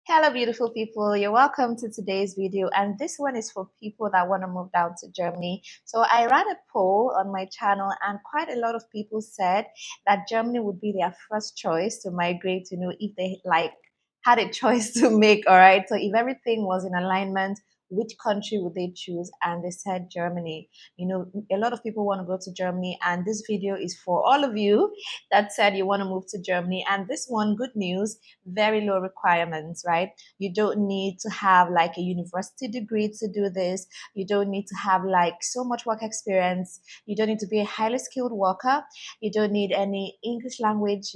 Hello, beautiful people. You're welcome to today's video. And this one is for people that want to move down to Germany. So I ran a poll on my channel, and quite a lot of people said that Germany would be their first choice to migrate, if they had a choice to make. All right. So if everything was in alignment, which country would they choose? And they said Germany. A lot of people want to go to Germany, and this video is for all of you that said you want to move to Germany. And this one, good news, very low requirements, right? You don't need to have like a university degree to do this. You don't need to have like so much work experience. You don't need to be a highly skilled worker. You don't need any English language,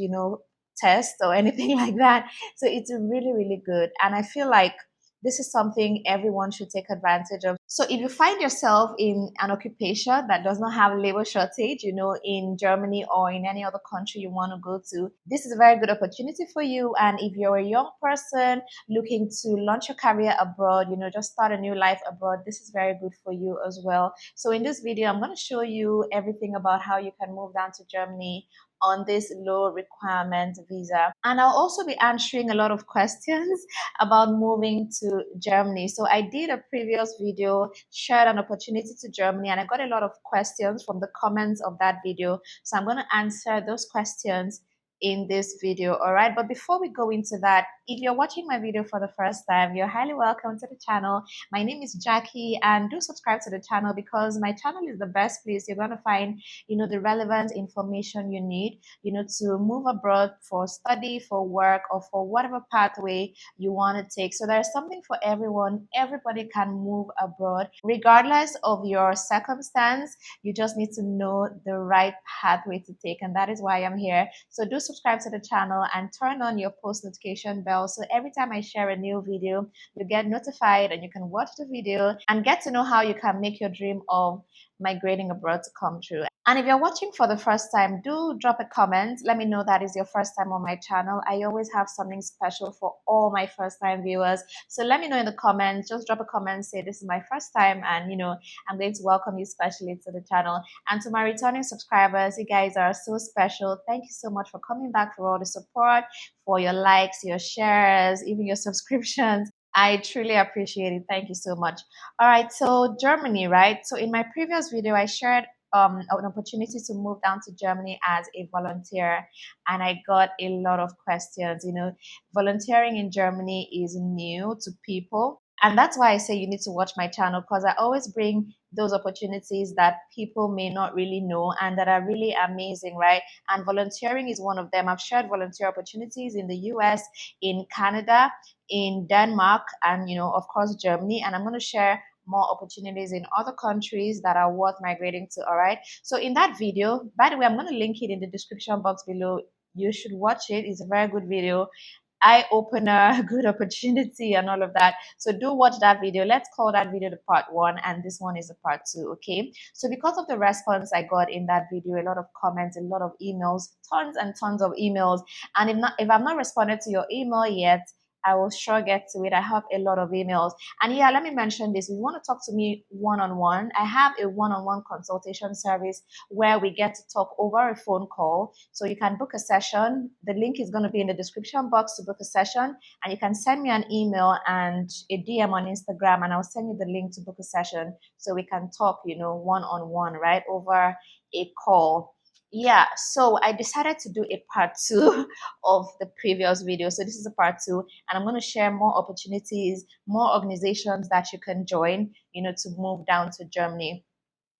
test or anything like that. So it's really, really good. And I feel like this is something everyone should take advantage of. So if you find yourself in an occupation that does not have labor shortage, in Germany or in any other country you want to go to, this is a very good opportunity for you. And if you're a young person looking to launch your career abroad, just start a new life abroad, this is very good for you as well. So in this video, I'm going to show you everything about how you can move down to Germany on this low requirement visa. And I'll also be answering a lot of questions about moving to Germany. So I did a previous video, shared an opportunity to Germany, and I got a lot of questions from the comments of that video. So I'm going to answer those questions in this video. All right, but before we go into that, if you're watching my video for the first time, you're highly welcome to the channel. My name is Jackie, and do subscribe to the channel because my channel is the best place you're going to find the relevant information you need to move abroad for study, for work, or for whatever pathway you want to take. So there's something for everyone. Everybody can move abroad regardless of your circumstance. You just need to know the right pathway to take, and that is why I'm here. So do subscribe to the channel and turn on your post notification bell, so every time I share a new video, you get notified and you can watch the video and get to know how you can make your dream of migrating abroad to come true. And if you're watching for the first time, do drop a comment. Let me know that is your first time on my channel. I always have something special for all my first time viewers. So let me know in the comments. Just drop a comment, say this is my first time, and I'm going to welcome you specially to the channel. And to my returning subscribers, you guys are so special. Thank you so much for coming back, for all the support, for your likes, your shares, even your subscriptions. I truly appreciate it. Thank you so much. All right, so Germany, right? So in my previous video, I shared an opportunity to move down to Germany as a volunteer, and I got a lot of questions. Volunteering in Germany is new to people, and that's why I say you need to watch my channel, because I always bring those opportunities that people may not really know and that are really amazing, right? And volunteering is one of them. I've shared volunteer opportunities in the US, in Canada, in Denmark, and of course Germany, and I'm going to share more opportunities in other countries that are worth migrating to. All right, so in that video, by the way, I'm going to link it in the description box below. You should watch it. It's a very good video, eye opener, good opportunity, and all of that. So do watch that video. Let's call that video the part one, and this one is the part two. Okay, so because of the response I got in that video, a lot of comments, a lot of emails, tons and tons of emails, and if I've not responded to your email yet, I will sure get to it. I have a lot of emails. And yeah, let me mention this. If you want to talk to me one-on-one, I have a one-on-one consultation service where we get to talk over a phone call. So you can book a session. The link is going to be in the description box to book a session. And you can send me an email and a DM on Instagram, and I'll send you the link to book a session so we can talk, one-on-one, right, over a call. Yeah, so I decided to do a part two of the previous video. So this is a part two, and I'm going to share more opportunities, more organizations that you can join, to move down to Germany.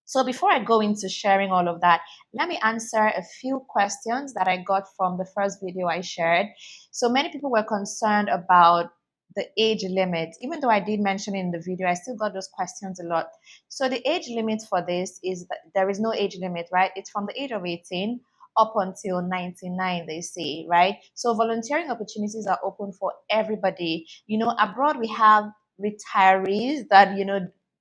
So before I go into sharing all of that, let me answer a few questions that I got from the first video I shared. So many people were concerned about the age limit. Even though I did mention in the video, I still got those questions a lot. So the age limit for this is that there is no age limit, right? It's from the age of 18 up until 99, they say, right? So volunteering opportunities are open for everybody. Abroad we have retirees that,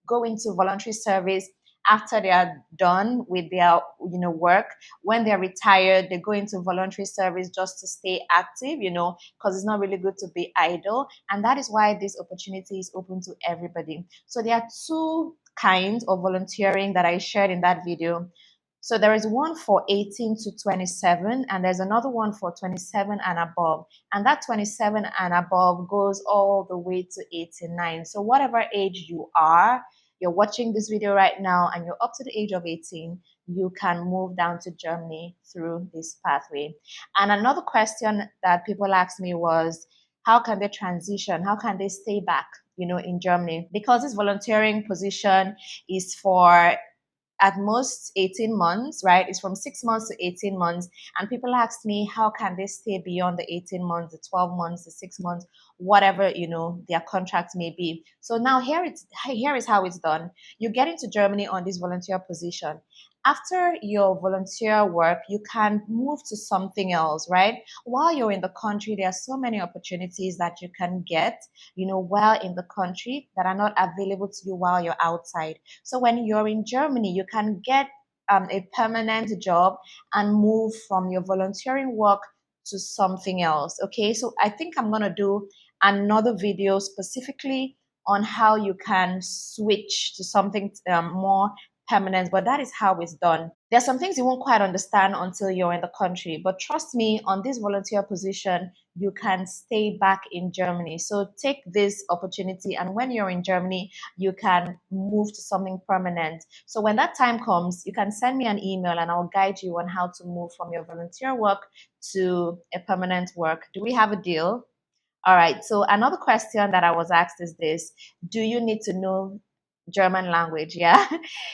go into voluntary service after they are done with their work. When they're retired, they go into voluntary service just to stay active, because it's not really good to be idle. And that is why this opportunity is open to everybody. So there are two kinds of volunteering that I shared in that video. So there is one for 18 to 27, and there's another one for 27 and above. And that 27 and above goes all the way to 89. So whatever age you are, you're watching this video right now and you're up to the age of 18, you can move down to Germany through this pathway. And another question that people asked me was, how can they transition? How can they stay back, in Germany? Because this volunteering position is for at most 18 months, right? It's from 6 months to 18 months. And people ask me, how can they stay beyond the 18 months, the 12 months, the 6 months, whatever, their contract may be. So now here is how it's done. You get into Germany on this volunteer position. After your volunteer work, you can move to something else, right? While you're in the country, there are so many opportunities that you can get, while in the country that are not available to you while you're outside. So when you're in Germany, you can get a permanent job and move from your volunteering work to something else. Okay, so I think I'm gonna do another video specifically on how you can switch to something more permanent, but that is how it's done. There's some things you won't quite understand until you're in the country, but trust me, on this volunteer position, you can stay back in Germany. So take this opportunity, and when you're in Germany, you can move to something permanent. So when that time comes, you can send me an email and I'll guide you on how to move from your volunteer work to a permanent work. Do we have a deal? All right. So another question that I was asked is this: do you need to know German language? Yeah.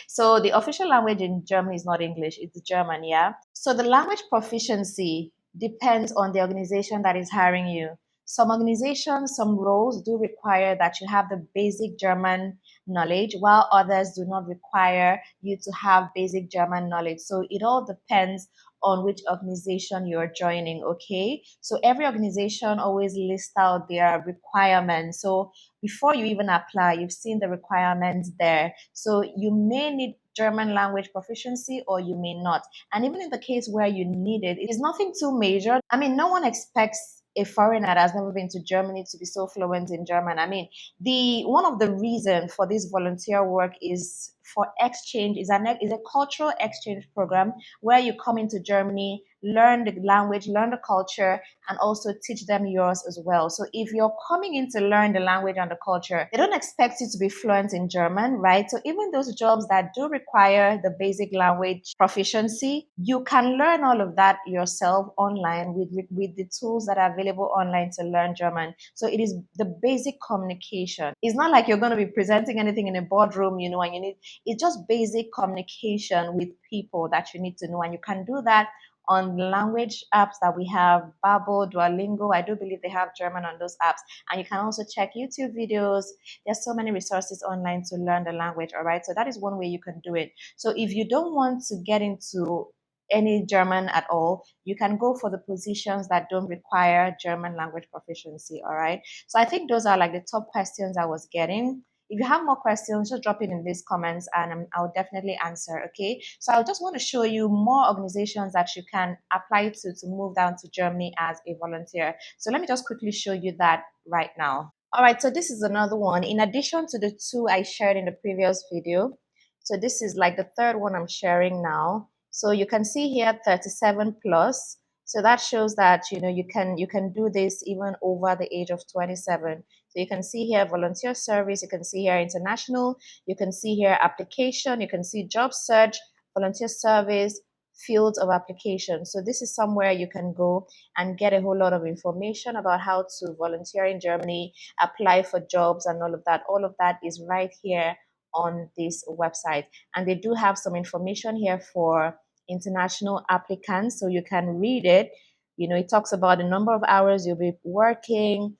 So the official language in Germany is not English, it's German. Yeah. So the language proficiency depends on the organization that is hiring you. Some organizations, some roles do require that you have the basic German knowledge, while others do not require you to have basic German knowledge. So it all depends on which organization you're joining. Okay, so every organization always lists out their requirements. So before you even apply, you've seen the requirements there. So you may need German language proficiency or you may not. And even in the case where you need it, it's nothing too major. I mean, no one expects a foreigner that has never been to Germany to be so fluent in German. I mean, the one of the reason for this volunteer work is for exchange, is a cultural exchange program where you come into Germany, learn the language, learn the culture, and also teach them yours as well. So if you're coming in to learn the language and the culture, they don't expect you to be fluent in German, right? So even those jobs that do require the basic language proficiency, you can learn all of that yourself online with the tools that are available online to learn German. So it is the basic communication. It's not like you're going to be presenting anything in a boardroom, and it's just basic communication with people that you need to know. And you can do that on the language apps that we have, Babbel, Duolingo. I do believe they have German on those apps. And you can also check YouTube videos. There's so many resources online to learn the language, all right? So that is one way you can do it. So if you don't want to get into any German at all, you can go for the positions that don't require German language proficiency, all right? So I think those are like the top questions I was getting. If you have more questions, just drop it in these comments and I'll definitely answer, okay? So I just want to show you more organizations that you can apply to move down to Germany as a volunteer. So let me just quickly show you that right now. All right, so this is another one. In addition to the two I shared in the previous video, so this is like the third one I'm sharing now. So you can see here 37 plus. So that shows that you can do this even over the age of 27. So you can see here volunteer service, you can see here international, you can see here application, you can see job search, volunteer service, fields of application. So this is somewhere you can go and get a whole lot of information about how to volunteer in Germany, apply for jobs and all of that. All of that is right here on this website. And they do have some information here for international applicants, so you can read it. It talks about the number of hours you'll be working,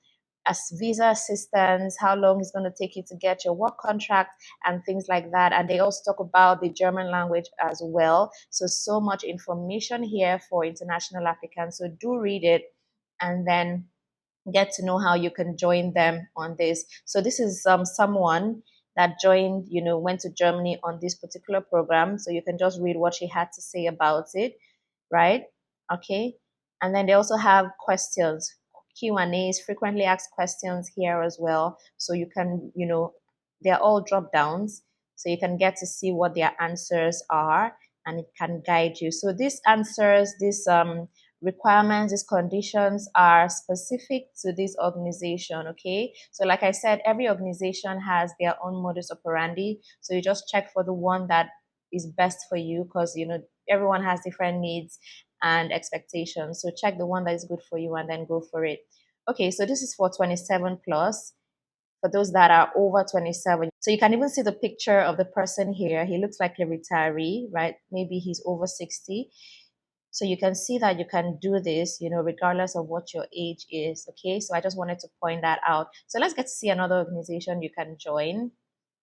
as visa assistance, how long it's going to take you to get your work contract, and things like that. And they also talk about the German language as well. So much information here for international applicants. So do read it and then get to know how you can join them on this. So this is someone that joined, went to Germany on this particular program. So you can just read what she had to say about it, right? Okay. And then they also have questions, Q&As, frequently asked questions here as well. So you can, they're all drop downs. So you can get to see what their answers are. and it can guide you. So these answers, these requirements, these conditions are specific to this organization, okay? So like I said, every organization has their own modus operandi. So you just check for the one that is best for you, because you know everyone has different needs and expectations. So check the one that is good for you and then go for it. Okay, so this is for 27 plus, for those that are over 27. So you can even see the picture of the person here. He looks like a retiree, right? Maybe he's over 60. So you can see that you can do this, you know, regardless of what your age is. Okay, so I just wanted to point that out. So let's get to see another organization you can join.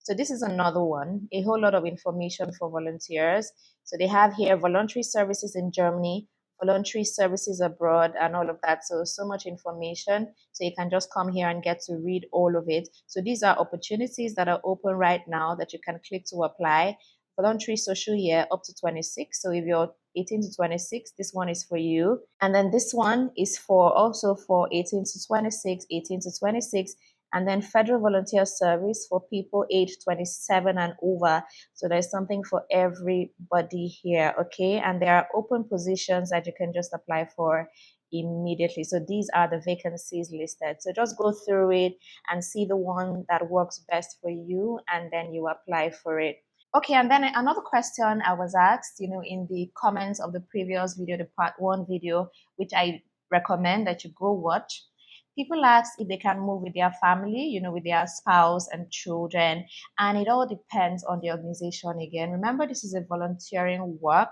So this is another one, a whole lot of information for volunteers. So they have here voluntary services in Germany, voluntary services abroad, and all of that. So, so much information. So you can just come here and get to read all of it. So these are opportunities that are open right now that you can click to apply. Voluntary social year up to 26. So if you're 18 to 26, this one is for you. And then this one is for also for 18 to 26, 18 to 26, and then federal volunteer service for people aged 27 and over. So there's something for everybody here, okay? And there are open positions that you can just apply for immediately. So these are the vacancies listed. So just go through it and see the one that works best for you, and then you apply for it. Okay, and then another question I was asked, you know, in the comments of the previous video, the part one video, which I recommend that you go watch. People ask if they can move with their family, you know, with their spouse and children, and it all depends on the organization again. Remember, this is a volunteering work,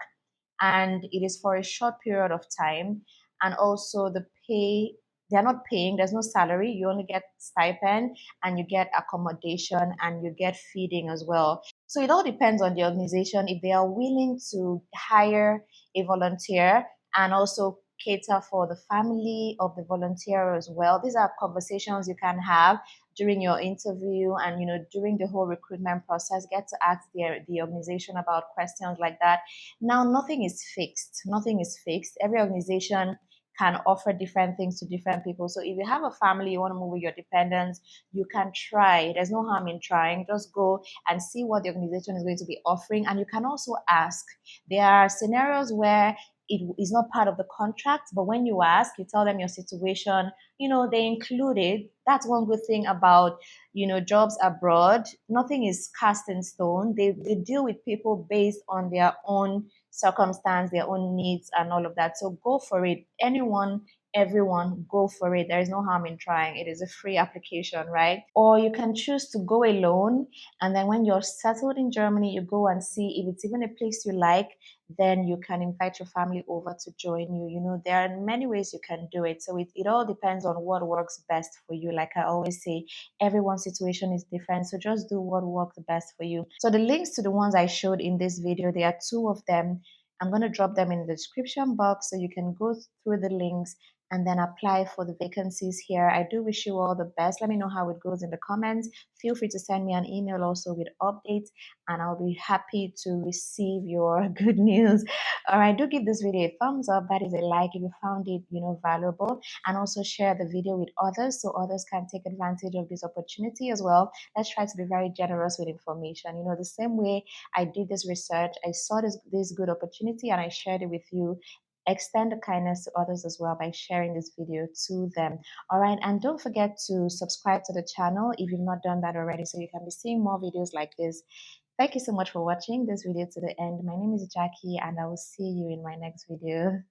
and it is for a short period of time, and also the pay, they're not paying, there's no salary, you only get stipend, and you get accommodation, and you get feeding as well. So it all depends on the organization if they are willing to hire a volunteer and also cater for the family of the volunteer as well. These are conversations you can have during your interview, and you know, during the whole recruitment process, get to ask the organization about questions like that. Now, nothing is fixed. Nothing is fixed. Every organization can offer different things to different people. So if you have a family, you want to move with your dependents, you can try. There's no harm in trying. Just go and see what the organization is going to be offering. And you can also ask. There are scenarios where it is not part of the contract, but when you ask, you tell them your situation, you know, they include it. That's one good thing about, you know, jobs abroad. Nothing is cast in stone. They deal with people based on their own circumstance, their own needs, and all of that. So go for it. Anyone, everyone, go for it. There is no harm in trying. It is a free application, right? Or you can choose to go alone, and then when you're settled in Germany, you go and see if it's even a place you like, then you can invite your family over to join you. You know, there are many ways you can do it. So it all depends on what works best for you. Like I always say, everyone's situation is different. So just do what works best for you. So the links to the ones I showed in this video, there are two of them. I'm going to drop them in the description box so you can go through the links and then apply for the vacancies here. I do wish you all the best. Let me know how it goes in the comments. Feel free to send me an email also with updates, and I'll be happy to receive your good news. All right, do give this video a thumbs up. That is a like if you found it, you know, valuable, and also share the video with others so others can take advantage of this opportunity as well. Let's try to be very generous with information. You know, the same way I did this research, I saw this good opportunity and I shared it with you. Extend the kindness to others as well by sharing this video to them. All right, and don't forget to subscribe to the channel if you've not done that already, so you can be seeing more videos like this. Thank you so much for watching this video to the end. My name is Jackie, and I will see you in my next video.